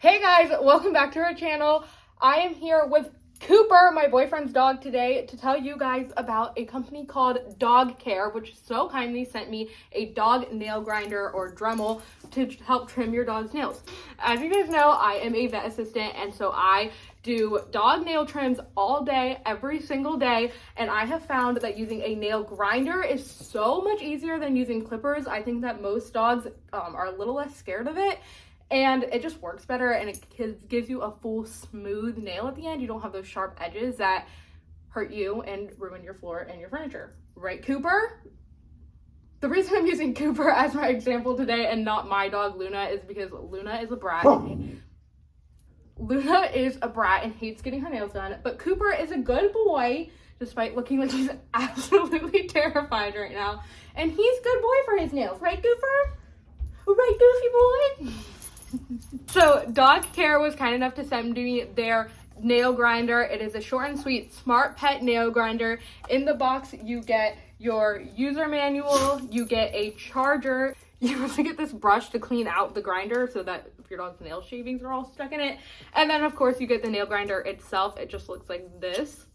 Hey guys, welcome back to our channel. I am here with Cooper, my boyfriend's dog, today to tell you guys about a company called Dogcare, which so kindly sent me a dog nail grinder or Dremel to help trim your dog's nails. As you guys know, I am a vet assistant, and so I do dog nail trims all day, every single day, and I have found that using a nail grinder is so much easier than using clippers. I think that most dogs are a little less scared of it. And it just works better, and it gives you a full smooth nail at the end. You don't have those sharp edges that hurt you and ruin your floor and your furniture. Right, Cooper? The reason I'm using Cooper as my example today and not my dog Luna is because Luna is a brat. Luna is a brat and hates getting her nails done, but Cooper is a good boy, despite looking like he's absolutely terrified right now. And he's a good boy for his nails, right, Cooper? Right, Goofy boy? So Dogcare was kind enough to send me their nail grinder. It is a short and sweet smart pet nail grinder. In the box you get your user manual, you get a charger, you also get this brush to clean out the grinder so that if your dog's nail shavings are all stuck in it, and then of course you get the nail grinder itself. It just looks like this.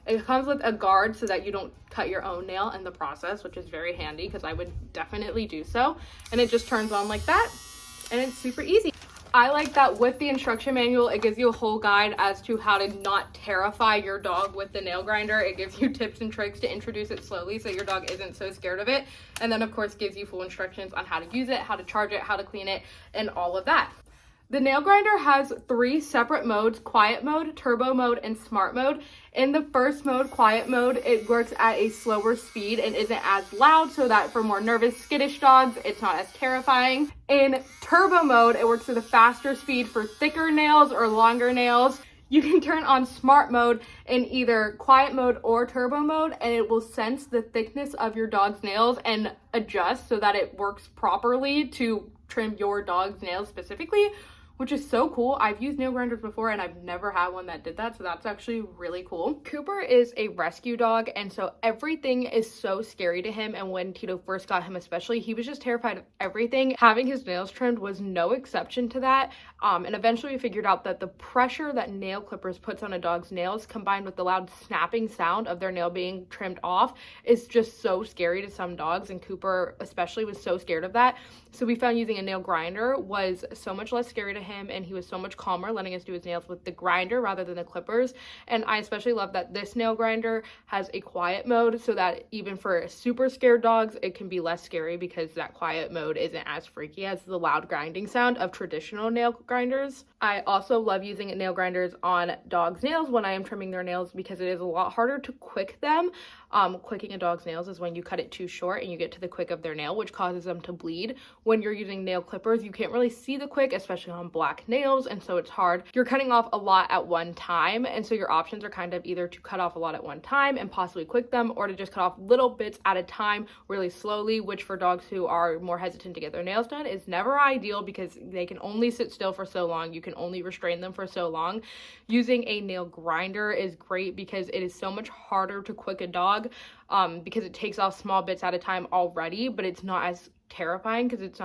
It comes with a guard so that you don't cut your own nail in the process, which is very handy because I would definitely do so. And it just turns on like that, and it's super easy. I like that with the instruction manual, it gives you a whole guide as to how to not terrify your dog with the nail grinder. It gives you tips and tricks to introduce it slowly so your dog isn't so scared of it. And then of course gives you full instructions on how to use it, how to charge it, how to clean it, and all of that. The nail grinder has 3 separate modes: quiet mode, turbo mode, and smart mode. In the first mode, quiet mode, it works at a slower speed and isn't as loud, so that for more nervous, skittish dogs, it's not as terrifying. In turbo mode, it works at a faster speed for thicker nails or longer nails. You can turn on smart mode in either quiet mode or turbo mode, and it will sense the thickness of your dog's nails and adjust so that it works properly to trim your dog's nails specifically, which is so cool. I've used nail grinders before and I've never had one that did that, so that's actually really cool. Cooper is a rescue dog, and so everything is so scary to him, and when Tito first got him especially, he was just terrified of everything. Having his nails trimmed was no exception to that, and eventually we figured out that the pressure that nail clippers puts on a dog's nails combined with the loud snapping sound of their nail being trimmed off is just so scary to some dogs, and Cooper especially was so scared of that. So we found using a nail grinder was so much less scary to him, and he was so much calmer letting us do his nails with the grinder rather than the clippers. And I especially love that this nail grinder has a quiet mode so that even for super scared dogs, it can be less scary because that quiet mode isn't as freaky as the loud grinding sound of traditional nail grinders. I also love using nail grinders on dogs' nails when I am trimming their nails because it is a lot harder to quick them. Quicking a dog's nails is when you cut it too short and you get to the quick of their nail, which causes them to bleed. When you're using nail clippers, you can't really see the quick, especially on black nails, and so it's hard. You're cutting off a lot at one time, and so your options are kind of either to cut off a lot at one time and possibly quick them, or to just cut off little bits at a time really slowly, which for dogs who are more hesitant to get their nails done is never ideal because they can only sit still for so long. You can only restrain them for so long. Using a nail grinder is great because it is so much harder to quick a dog because it takes off small bits at a time already, but it's not as terrifying because it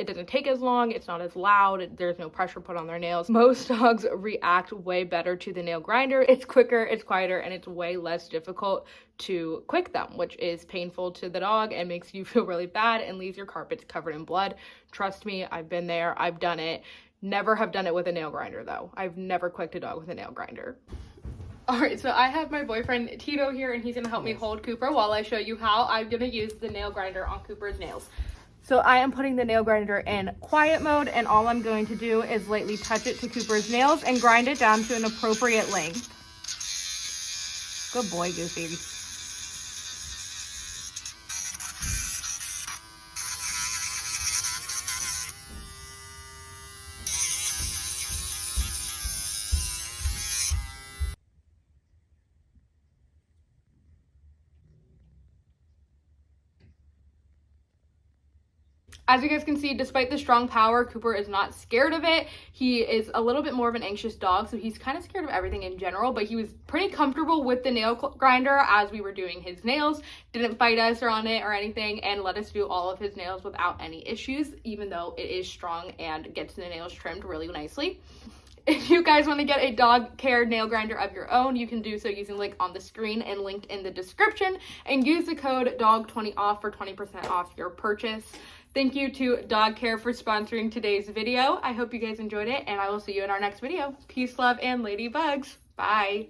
doesn't take as long, it's not as loud, there's no pressure put on their nails. Most dogs react way better to the nail grinder. It's quicker, it's quieter, and it's way less difficult to quick them, which is painful to the dog and makes you feel really bad and leaves your carpets covered in blood. Trust me, I've been there, I've done it. Never have done it with a nail grinder though. I've never quicked a dog with a nail grinder. Alright, so I have my boyfriend Tito here, and he's going to help me hold Cooper while I show you how I'm going to use the nail grinder on Cooper's nails. So I am putting the nail grinder in quiet mode, and all I'm going to do is lightly touch it to Cooper's nails and grind it down to an appropriate length. Good boy, Goofy. As you guys can see, despite the strong power, Cooper is not scared of it. He is a little bit more of an anxious dog, so he's kind of scared of everything in general, but he was pretty comfortable with the nail grinder as we were doing his nails. Didn't fight us or on it or anything, and let us do all of his nails without any issues, even though it is strong and gets the nails trimmed really nicely. If you guys want to get a Dogcare nail grinder of your own, you can do so using the link on the screen and linked in the description, and use the code DOG20OFF for 20% off your purchase. Thank you to Dogcare for sponsoring today's video. I hope you guys enjoyed it, and I will see you in our next video. Peace, love, and ladybugs. Bye.